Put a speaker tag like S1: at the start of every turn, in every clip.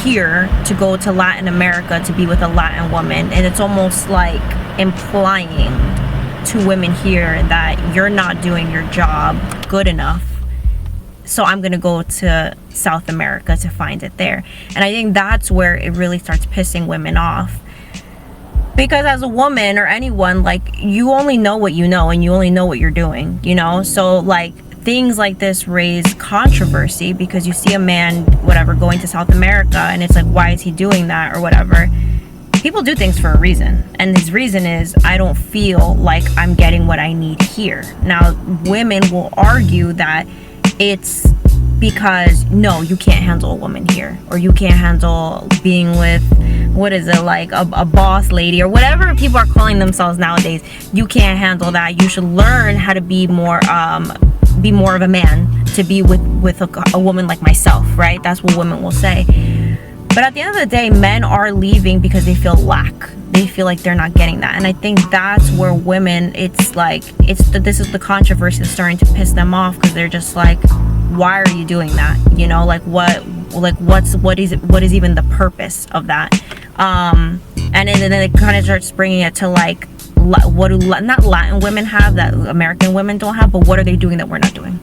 S1: here to go to Latin America to be with a Latin woman, and it's almost like implying to women here that you're not doing your job good enough, so I'm gonna go to South America to find it there. And I think that's where it really starts pissing women off, because as a woman or anyone, like, you only know what you know and you only know what you're doing, you know? So like things like this raise controversy because you see a man, whatever, going to South America, and it's like, why is he doing that or whatever? People do things for a reason, and his reason is, I don't feel like I'm getting what I need here. Now, women will argue that it's because, no, you can't handle a woman here, or you can't handle being with, what is it, like a boss lady or whatever people are calling themselves nowadays. You can't handle that. You should learn how to be more of a man, to be with a woman like myself, right? That's what women will say. But at the end of the day, men are leaving because they feel lack. They feel like they're not getting that. And I think that's where women, it's like, this is the controversy that's starting to piss them off, because they're just like, why are you doing that? You know, like what is even the purpose of that? And then it kind of starts bringing it to like, what do not Latin women have that American women don't have, but what are they doing that we're not doing?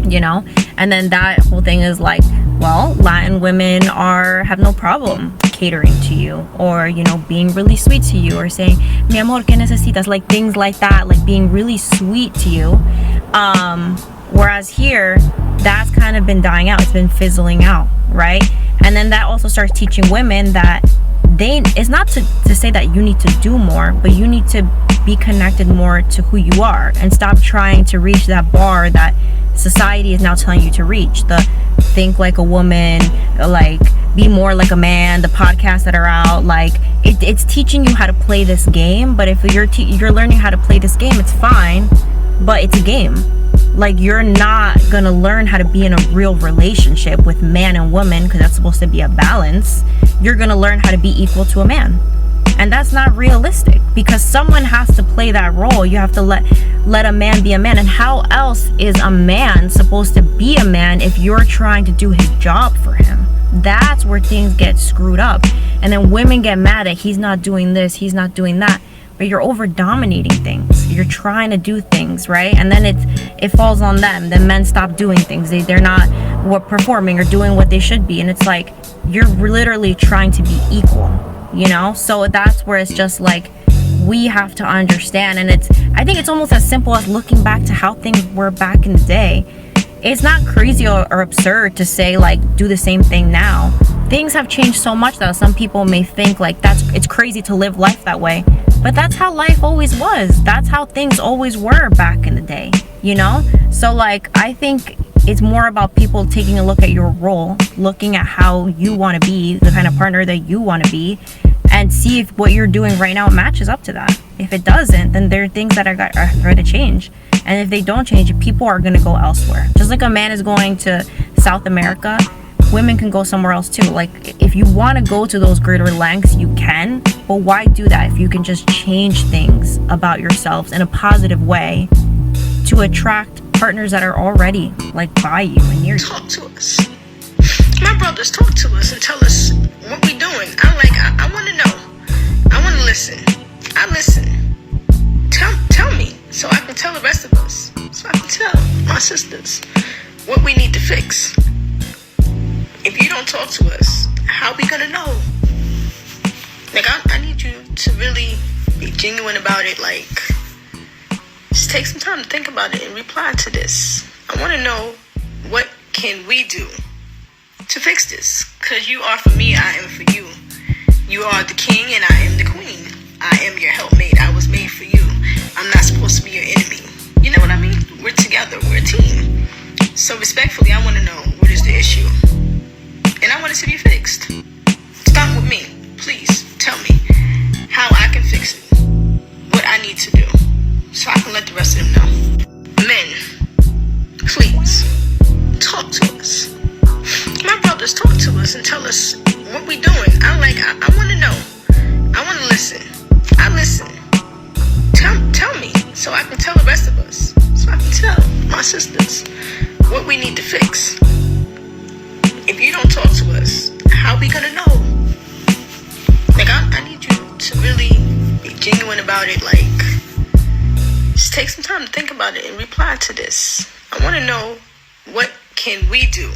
S1: You know? And then that whole thing is like, well, Latin women have no problem catering to you, or, you know, being really sweet to you, or saying, mi amor, ¿qué necesitas? Like things like that, like being really sweet to you. Whereas here, that's kind of been dying out. It's been fizzling out, right? And then that also starts teaching women that it's not to say that you need to do more, but you need to be connected more to who you are, and stop trying to reach that bar that society is now telling you to reach. The think like a woman, like be more like a man, the podcasts that are out, like it's teaching you how to play this game. But if you're learning how to play this game, it's fine, but it's a game. Like, you're not gonna learn how to be in a real relationship with man and woman, because that's supposed to be a balance. You're gonna learn how to be equal to a man, and that's not realistic, because someone has to play that role. You have to let a man be a man. And how else is a man supposed to be a man if you're trying to do his job for him? That's where things get screwed up. And then women get mad that he's not doing this, he's not doing that. But you're over dominating things. You're trying to do things, right? And then it falls on them. Then men stop doing things. They're not performing or doing what they should be. And it's like, you're literally trying to be equal, you know? So that's where it's just like, we have to understand. And I think it's almost as simple as looking back to how things were back in the day. It's not crazy or absurd to say, like, do the same thing now. Things have changed so much that some people may think like it's crazy to live life that way. But that's how life always was. That's how things always were back in the day, you know? So like, I think it's more about people taking a look at your role, looking at how you want to be, the kind of partner that you want to be, and see if what you're doing right now matches up to that. If it doesn't, then there are things that are going to change. And if they don't change, people are going to go elsewhere. Just like a man is going to South America, women can go somewhere else too. Like, if you want to go to those greater lengths, you can, but why do that if you can just change things about yourselves in a positive way to attract partners that are already like by you and near you?
S2: Talk to us. My brothers, talk to us and tell us what we doing. I want to know. I want to listen. I listen. Tell me, so I can tell the rest of us, so I can tell my sisters what we need to fix. If you don't talk to us, how are we gonna know? Like, I need you to really be genuine about it. Like, just take some time to think about it and reply to this. I want to know, what can we do to fix this? Because you are for me, I am for you. You are the king and I am the queen. I am your helpmate. I was made for you. I'm not supposed to be your enemy. You know what I mean? We're together. We're a team. So respectfully, I want to know, what is the issue? And I want it to be fixed. Start with me. Please tell me how I can fix it. What I need to do, so I can let the rest of them know. Men, please, talk to us. My brothers, talk to us and tell us what we doing. I want to know. I want to listen. I listen. Tell me, so I can tell the rest of us, so I can tell my sisters what we need to fix. If you don't talk to us, how are we gonna know? Like, I need you to really be genuine about it. Like, just take some time to think about it and reply to this. I want to know, what can we do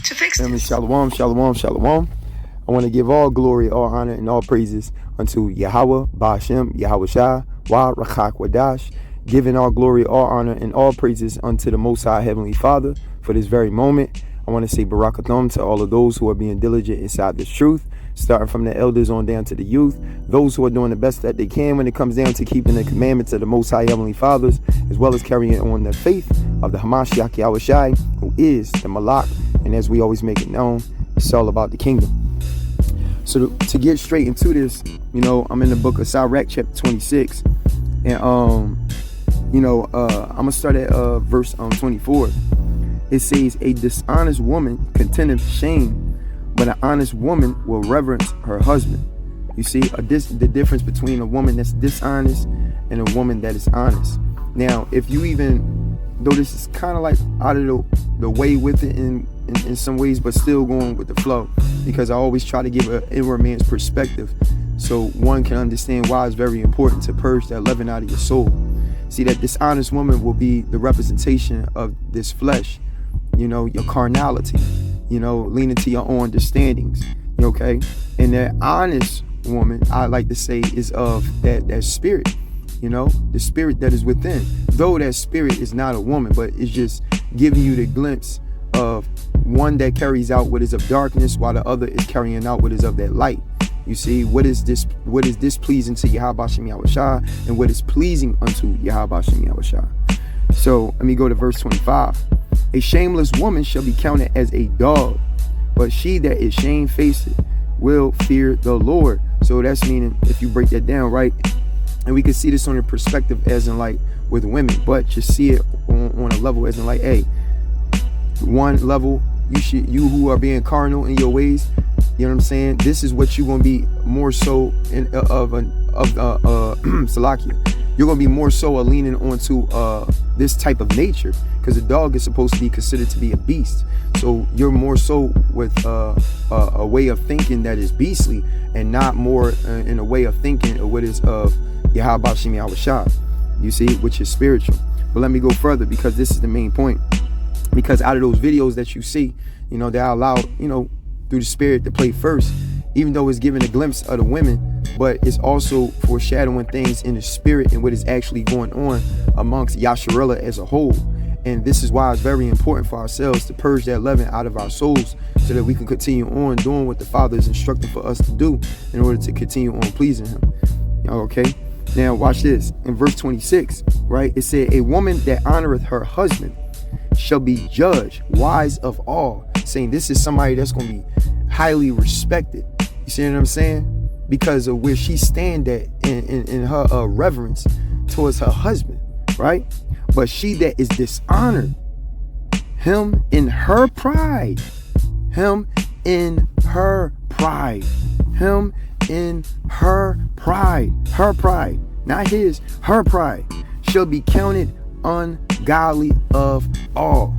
S2: to fix this?
S3: Shalom, shalom, shalom. I want to give all glory, all honor, and all praises unto Yahweh, Ba'ashem, Yahweh Shai, Wa Rachak Wadash, giving all glory, all honor, and all praises unto the Most High Heavenly Father for this very moment. I want to say Barakatham to all of those who are being diligent inside this truth, starting from the elders on down to the youth, those who are doing the best that they can when it comes down to keeping the commandments of the Most High Heavenly Fathers, as well as carrying on the faith of the Hamashiach Yahweh Shai, who is the Malak. And as we always make it known, it's all about the kingdom. So to get straight into this, I'm in the book of Sirach, chapter 26, and I'm gonna start at verse 24. It says, "A dishonest woman contendeth shame, but an honest woman will reverence her husband." You see, the difference between a woman that's dishonest and a woman that is honest. Now, if you even, though this is kind of like out of the way with it in some ways, but still going with the flow, because I always try to give an inward man's perspective so one can understand why it's very important to purge that leaven out of your soul. See, that dishonest woman will be the representation of this flesh, your carnality, leaning to your own understandings, okay? And that honest woman, I like to say, is of that spirit, the spirit that is within. Though that spirit is not a woman, but it's just giving you the glimpse of one that carries out what is of darkness, while the other is carrying out what is of that light. You see, what is displeasing to Yahweh Shem Yahweh Shai, and what is pleasing unto Yahweh Shem Yahweh Shai. So let me go to verse 25. "A shameless woman shall be counted as a dog, but she that is shamefaced will fear the Lord." So that's meaning, if you break that down, right? And we can see this on a perspective as in like with women, but just see it on a level as in like, hey, one level, you who are being carnal in your ways, you know what I'm saying? This is what you're gonna be more so Salakia. You're gonna be more so leaning onto this type of nature, because a dog is supposed to be considered to be a beast. So you're more so with a way of thinking that is beastly, and not more in a way of thinking of what is of Yahweh Shem Yahweh Shai. You see, which is spiritual. But let me go further, because this is the main point. Because out of those videos that you see, they are allowed, through the spirit to play first, even though it's giving a glimpse of the women, but it's also foreshadowing things in the spirit and what is actually going on amongst Yasharella as a whole. And this is why it's very important for ourselves to purge that leaven out of our souls, so that we can continue on doing what the Father is instructing for us to do in order to continue on pleasing Him. Okay? Now watch this. In verse 26, right? It said, "A woman that honoreth her husband shall be judged wise of all," saying this is somebody that's going to be highly respected. You see what I'm saying? Because of where she stand at in her reverence towards her husband, right? "But she that is dishonored, him in her pride, him in her pride, him in her pride, not his, her pride, shall be counted ungodly of all."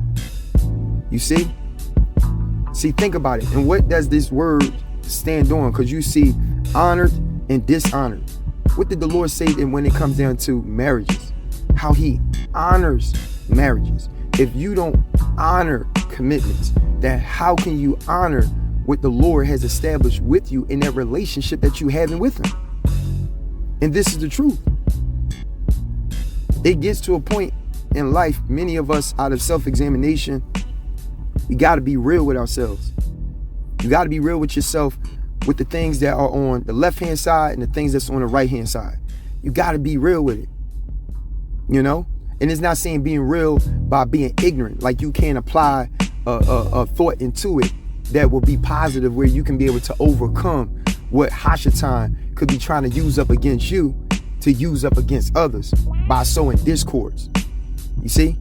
S3: You see? See, think about it. And what does this word stand on? Because you see honored and dishonored. What did the Lord say when it comes down to marriages? How He honors marriages. If you don't honor commitments, then how can you honor what the Lord has established with you in that relationship that you having with Him? And this is the truth. It gets to a point in life, many of us, out of self-examination, we got to be real with ourselves. You got to be real with yourself, with the things that are on the left-hand side and the things that's on the right-hand side. You got to be real with it, And it's not saying being real by being ignorant, like you can't apply a thought into it that will be positive, where you can be able to overcome what Hashatan could be trying to use up against you, to use up against others by sowing discords. You see?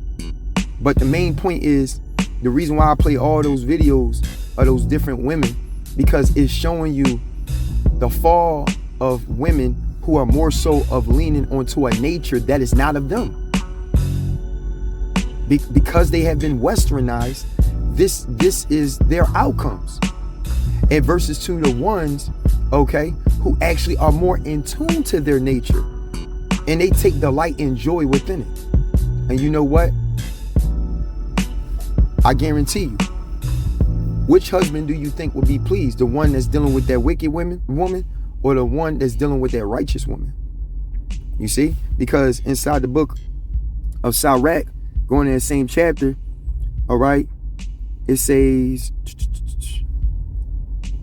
S3: But the main point is, the reason why I play all those videos of those different women, because it's showing you the fall of women who are more so of leaning onto a nature that is not of them. Because they have been westernized, this is their outcomes. And versus to the ones, okay, who actually are more in tune to their nature. And they take delight and joy within it. And you know what? I guarantee you, which husband do you think would be pleased? The one that's dealing with that wicked woman, or the one that's dealing with that righteous woman? You see? Because inside the book of Sirach, going in the same chapter, all right, it says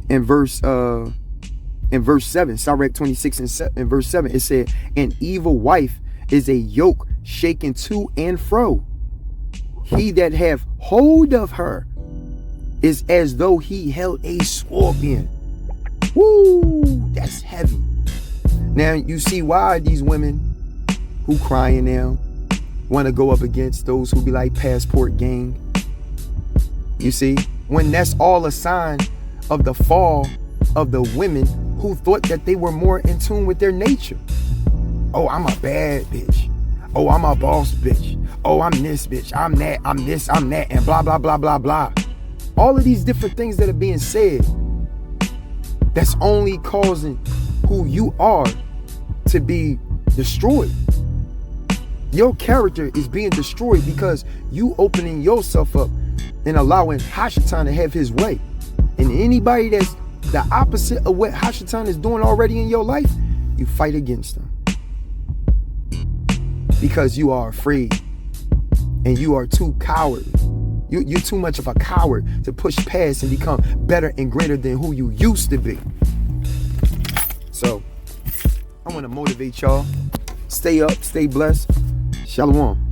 S3: in verse 7, Sirach 26 and verse 7, it said, an evil wife is a yoke shaken to and fro. He that have hold of her is as though he held a scorpion. Woo, that's heavy. Now you see why these women who crying now want to go up against those who be like passport gang. You see, when that's all a sign of the fall of the women who thought that they were more in tune with their nature. Oh, I'm a bad bitch. Oh, I'm a boss bitch. Oh, I'm this bitch. I'm that. I'm this. I'm that. And blah, blah, blah, blah, blah. All of these different things that are being said, that's only causing who you are to be destroyed. Your character is being destroyed because you opening yourself up and allowing Ahchwathyam to have his way. And anybody that's the opposite of what Ahchwathyam is doing already in your life, you fight against them. Because you are afraid. And you are too cowardly. You're too much of a coward to push past and become better and greater than who you used to be. So, I want to motivate y'all. Stay up, stay blessed. Shalom.